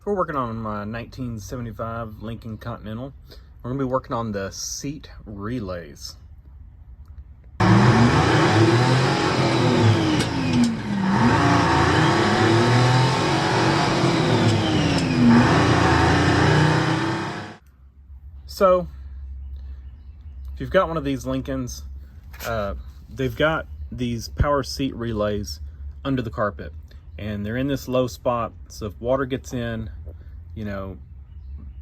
We're working on my 1975 Lincoln Continental. We're going to be working on the seat relays. So, if you've got one of these Lincolns, they've got these power seat relays under the carpet. And they're in this low spot, so if water gets in, you know,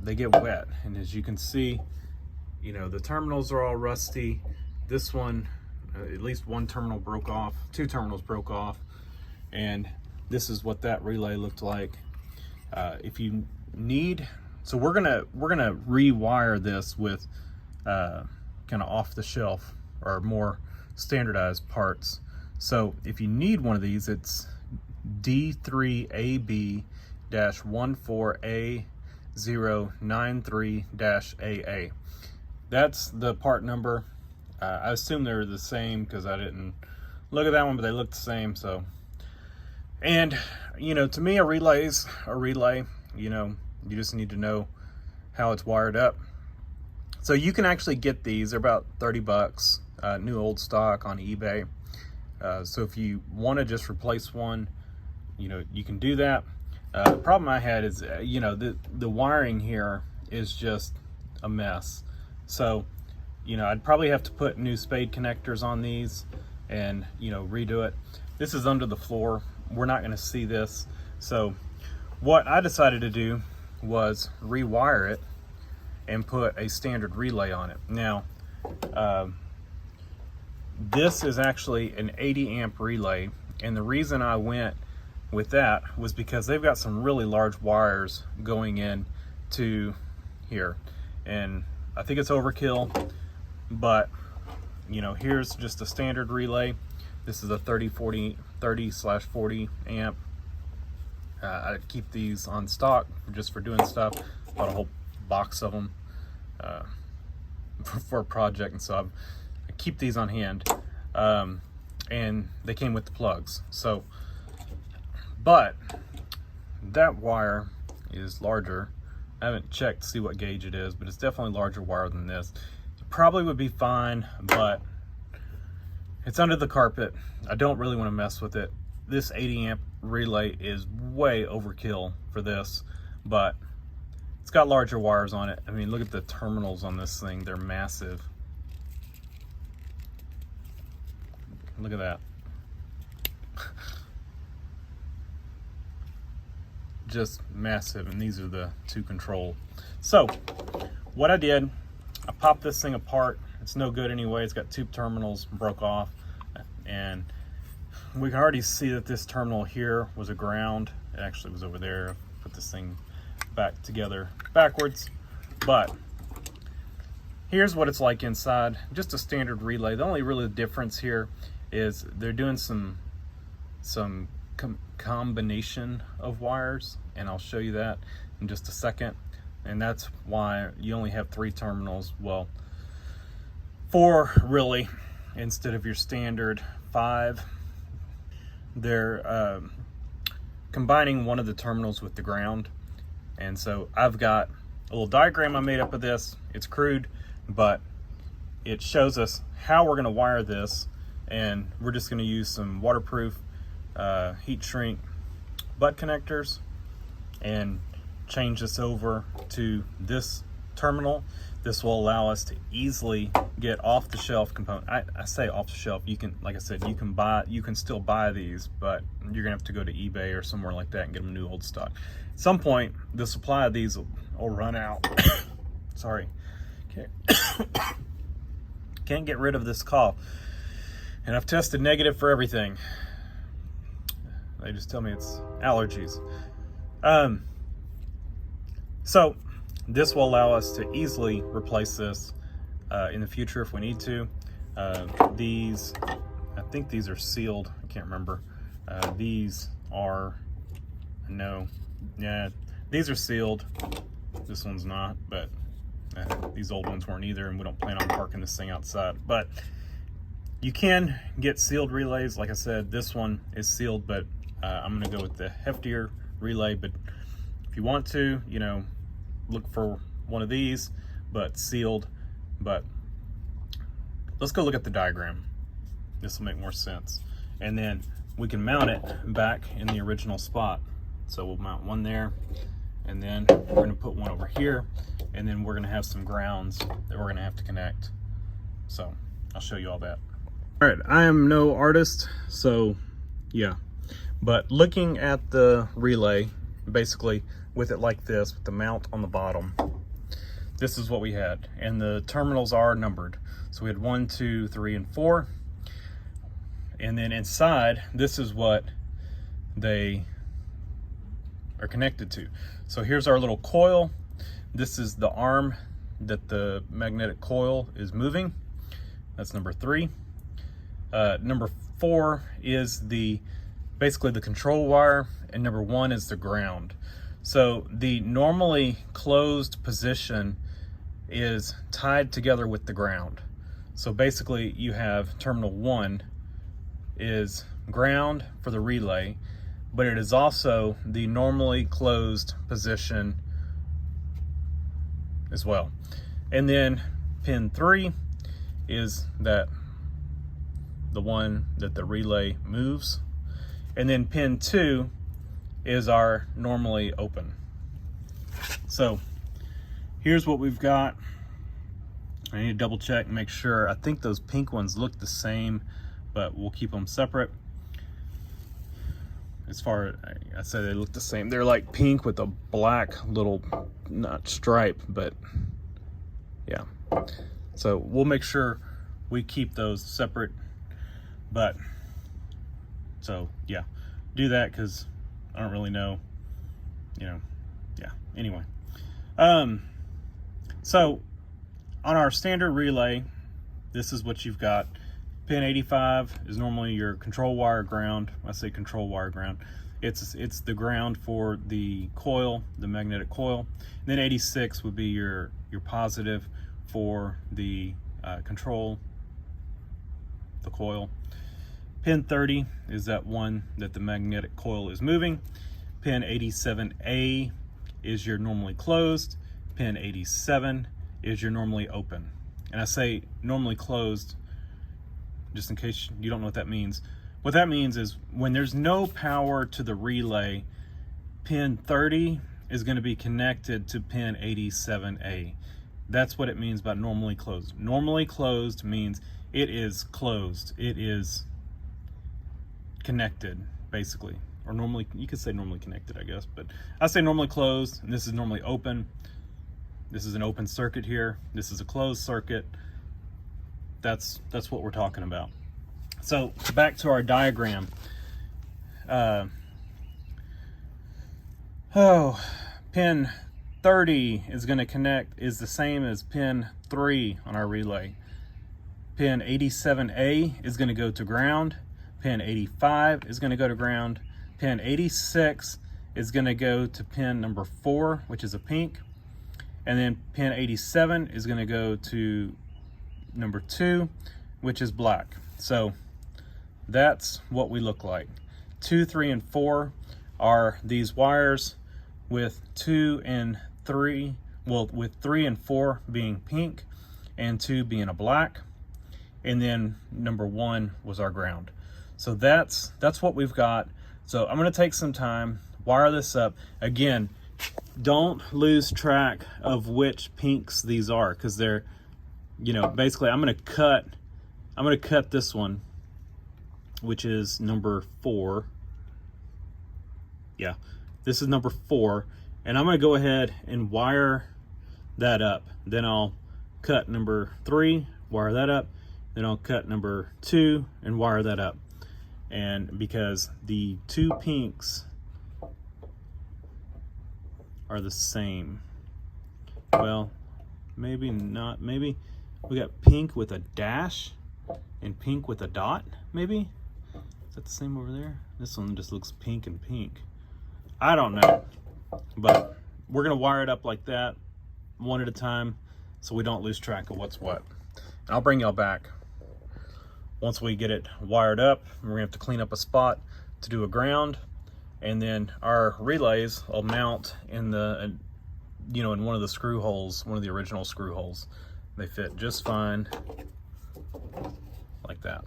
they get wet. And as you can see, you know, the terminals are all rusty. This one, at least one terminal broke off, two terminals broke off, and this is what that relay looked like. If you need, so we're gonna rewire this with kind of off the shelf or more standardized parts. So if you need one of these, it's D3AB-14A093-AA. That's the part number. I assume they're the same because I didn't look at that one, but they look the same. So, and you know, to me, a relay's a relay. You know, you just need to know how it's wired up. So you can actually get these. They're about 30 bucks, new old stock on eBay. So if you want to just replace one, you know, you can do that. The problem I had is, you know, the wiring here is just a mess. So, you know, I'd probably have to put new spade connectors on these and, you know, redo it. This is under the floor. We're not going to see this. So what I decided to do was rewire it and put a standard relay on it. Now, this is actually an 80 amp relay. And the reason I went with that was because they've got some really large wires going in to here. And I think it's overkill, but you know, here's just a standard relay. This is a 30/40 amp. I keep these on stock just for doing stuff. Bought a whole box of them for a project, and so I keep these on hand. And they came with the plugs. So, but that wire is larger. I haven't checked to see what gauge it is, but it's definitely larger wire than this. It probably would be fine, but it's under the carpet. I don't really want to mess with it. This 80 amp relay is way overkill for this, but it's got larger wires on it. I mean, look at the terminals on this thing. They're massive. Look at that. Just massive, and these are the two control. So what I did, I popped this thing apart. It's no good anyway. It's got two terminals broke off, and we can already see that this terminal here was a ground. It actually was over there. Put this thing back together backwards, but here's what it's like inside. Just a standard relay. The only really difference here is they're doing some combination of wires, and I'll show you that in just a second. And that's why you only have 3 terminals, well, 4 really, instead of your standard 5. They're combining one of the terminals with the ground. And so I've got a little diagram I made up of this. It's crude, but it shows us how we're going to wire this. And we're just going to use some waterproof heat shrink butt connectors and change this over to this terminal. This will allow us to easily get off the shelf component. I say off the shelf. You can, like I said, you can still buy these, but you're gonna have to go to eBay or somewhere like that and get them new old stock. At some point, the supply of these will run out. Sorry, can't get rid of this cough. And I've tested negative for everything. They just tell me it's allergies. So this will allow us to easily replace this in the future if we need to. These, I think these are sealed. I can't remember. These are, no, yeah, these are sealed. This one's not, but these old ones weren't either, and we don't plan on parking this thing outside. But you can get sealed relays. Like I said, this one is sealed, but I'm gonna go with the heftier relay. But if you want to, you know, look for one of these, but sealed. But let's go look at the diagram. This will make more sense. And then we can mount it back in the original spot. So we'll mount one there, and then we're going to put one over here, and then we're going to have some grounds that we're going to have to connect. So I'll show you all that. All right, I am no artist, so yeah. But looking at the relay, basically with it like this, with the mount on the bottom, this is what we had. And the terminals are numbered. So we had 1, 2, 3, and 4. And then inside, this is what they are connected to. So here's our little coil. This is the arm that the magnetic coil is moving. That's number 3. Number 4 is basically the control wire, and number 1 is the ground. So the normally closed position is tied together with the ground. So basically you have terminal 1 is ground for the relay, but it is also the normally closed position as well. And then pin 3 is the one that the relay moves. And then pin 2 is our normally open. So here's what we've got. I need to double check and make sure. I think those pink ones look the same, but we'll keep them separate. As far as I said, they look the same. They're like pink with a black little, not stripe, but yeah. So we'll make sure we keep those separate. But so yeah, do that because I don't really know, you know, yeah. Anyway, so on our standard relay, this is what you've got. Pin 85 is normally your control wire ground. I say control wire ground. It's the ground for the coil, the magnetic coil. And then 86 would be your positive for the control, the coil. Pin 30 is that one that the magnetic coil is moving. Pin 87A is your normally closed. Pin 87 is your normally open. And I say normally closed just in case you don't know what that means. What that means is when there's no power to the relay, pin 30 is going to be connected to pin 87A. That's what it means by normally closed. Normally closed means it is closed. It is connected, basically. Or normally, you could say normally connected, I guess, but I say normally closed, and this is normally open. This is an open circuit here. This is a closed circuit. That's what we're talking about. So back to our diagram. Pin 30 is going to connect, is the same as pin 3 on our relay. Pin 87A is going to go to ground. Pin 85 is going to go to ground. Pin 86 is going to go to pin number 4, which is a pink. And then pin 87 is going to go to number 2, which is black. So that's what we look like. 2, 3, and 4 are these wires with 2 and 3, well, with 3 and 4 being pink and 2 being a black. And then number 1 was our ground. So that's what we've got. So I'm going to take some time, wire this up. Again, don't lose track of which pinks these are, because they're, you know, basically I'm going to cut this one, which is number 4. Yeah, this is number 4, and I'm going to go ahead and wire that up. Then I'll cut number 3, wire that up. Then I'll cut number 2 and wire that up. And because the 2 pinks are the same, well, maybe not. Maybe we got pink with a dash and pink with a dot, maybe? Is that the same over there? This one just looks pink and pink. I don't know, but we're gonna wire it up like that, one at a time, so we don't lose track of what's what. And I'll bring y'all back once we get it wired up. We're gonna have to clean up a spot to do a ground, And then our relays will mount in the, you know, in one of the screw holes, one of the original screw holes. They fit just fine, like that.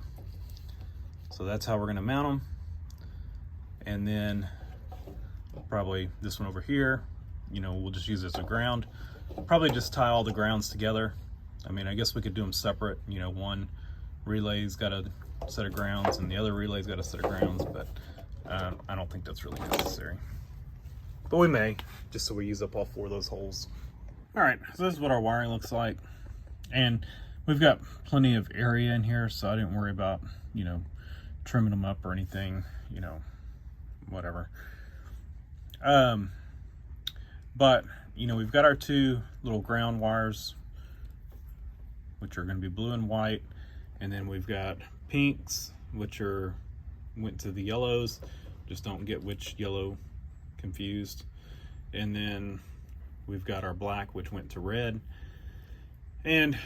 So that's how we're gonna mount them. And then probably this one over here, you know, we'll just use it as a ground. Probably just tie all the grounds together. I mean, I guess we could do them separate. You know, one relay's got a set of grounds and the other relay's got a set of grounds, but I don't think that's really necessary. But we may, just so we use up all 4 of those holes. All right, so this is what our wiring looks like. And we've got plenty of area in here, so I didn't worry about, you know, trimming them up or anything, you know, whatever. But, you know, we've got our 2 little ground wires, which are going to be blue and white. And then we've got pinks, which went to the yellows. Just don't get which yellow confused. And then we've got our black, which went to red. And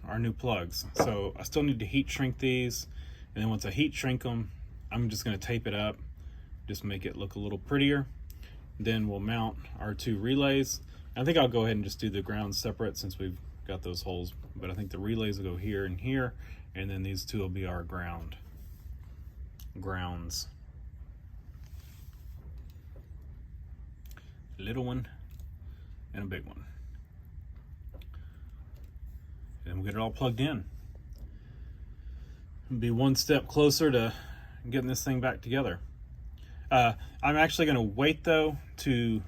our new plugs. So I still need to heat shrink these. And then once I heat shrink them, I'm just going to tape it up, just make it look a little prettier. Then we'll mount our 2 relays. I think I'll go ahead and just do the grounds separate since we've got those holes, but I think the relays will go here and here, and then these 2 will be our grounds. A little one and a big one. And we'll get it all plugged in. It'll be one step closer to getting this thing back together. I'm actually going to wait though to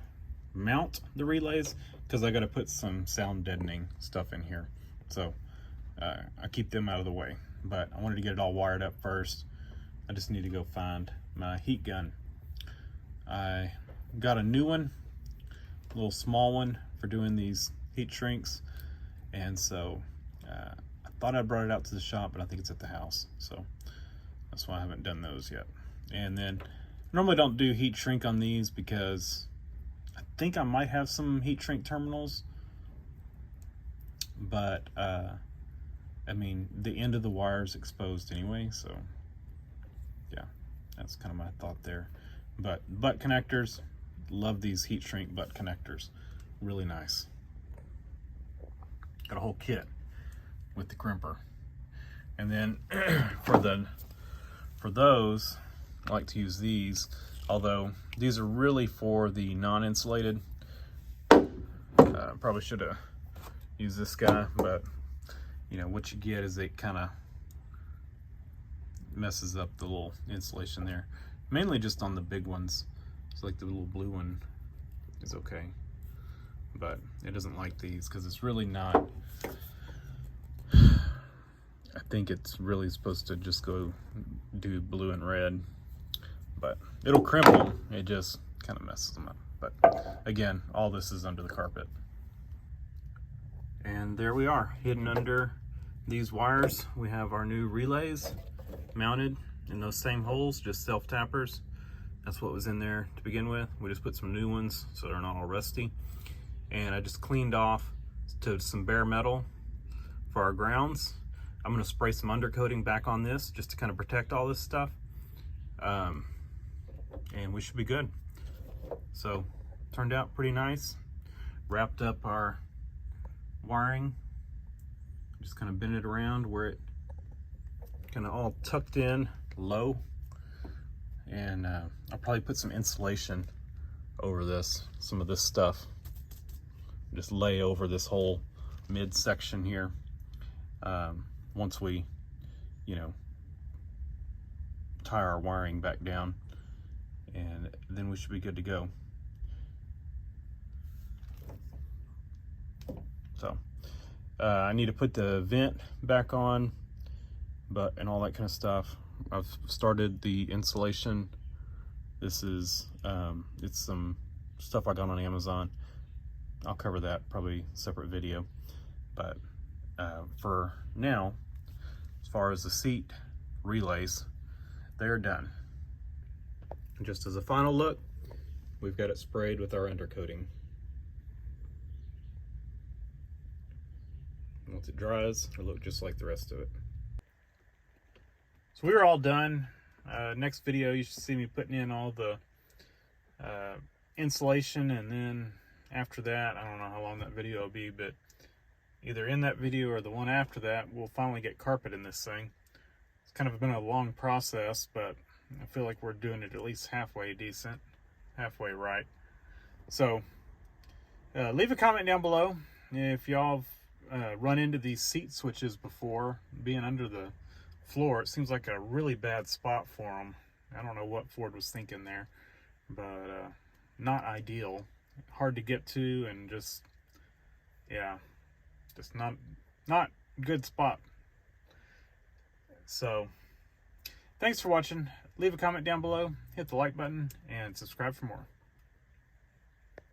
mount the relays because I got to put some sound deadening stuff in here. So I keep them out of the way. But I wanted to get it all wired up first. I just need to go find my heat gun. I got a new one, a little small one for doing these heat shrinks. And so I thought I brought it out to the shop, but I think it's at the house. So that's why I haven't done those yet. And then normally don't do heat shrink on these because I think I might have some heat shrink terminals, but I mean the end of the wire is exposed anyway, so yeah, that's kind of my thought there. But butt connectors, love these heat shrink butt connectors, really nice. Got a whole kit with the crimper. And then for those, I like to use these, although these are really for the non-insulated. Probably should have used this guy, but you know what you get is it kind of messes up the little insulation there. Mainly just on the big ones. It's like the little blue one is okay, but it doesn't like these because it's really not. I think it's really supposed to just go do blue and red, but it'll crimp them. It just kind of messes them up. But again, all this is under the carpet. And there we are, hidden under these wires. We have our new relays mounted in those same holes, just self-tappers. That's what was in there to begin with. We just put some new ones so they're not all rusty. And I just cleaned off to some bare metal for our grounds. I'm gonna spray some undercoating back on this just to kind of protect all this stuff. And we should be good. So, turned out pretty nice. Wrapped up our wiring. Just kind of bend it around where it kind of all tucked in low. And I'll probably put some insulation over this, some of this stuff. Just lay over this whole midsection here. Once we, you know, tie our wiring back down, and then we should be good to go. So I need to put the vent back on, and all that kind of stuff. I've started the insulation. This is it's some stuff I got on Amazon. I'll cover that probably separate video, but for now, as far as the seat relays, they're done. Just as a final look, we've got it sprayed with our undercoating. Once it dries, it'll look just like the rest of it. So we're all done. Next video, you should see me putting in all the insulation, and then after that, I don't know how long that video will be, but either in that video or the one after that, we'll finally get carpet in this thing. It's kind of been a long process, but I feel like we're doing it at least halfway decent, halfway right. So leave a comment down below if y'all run into these seat switches before. Being under the floor, it seems like a really bad spot for them. I don't know what Ford was thinking there, but not ideal, hard to get to, and just, yeah, just not good spot. So thanks for watching. Leave a comment down below, hit the like button, and subscribe for more.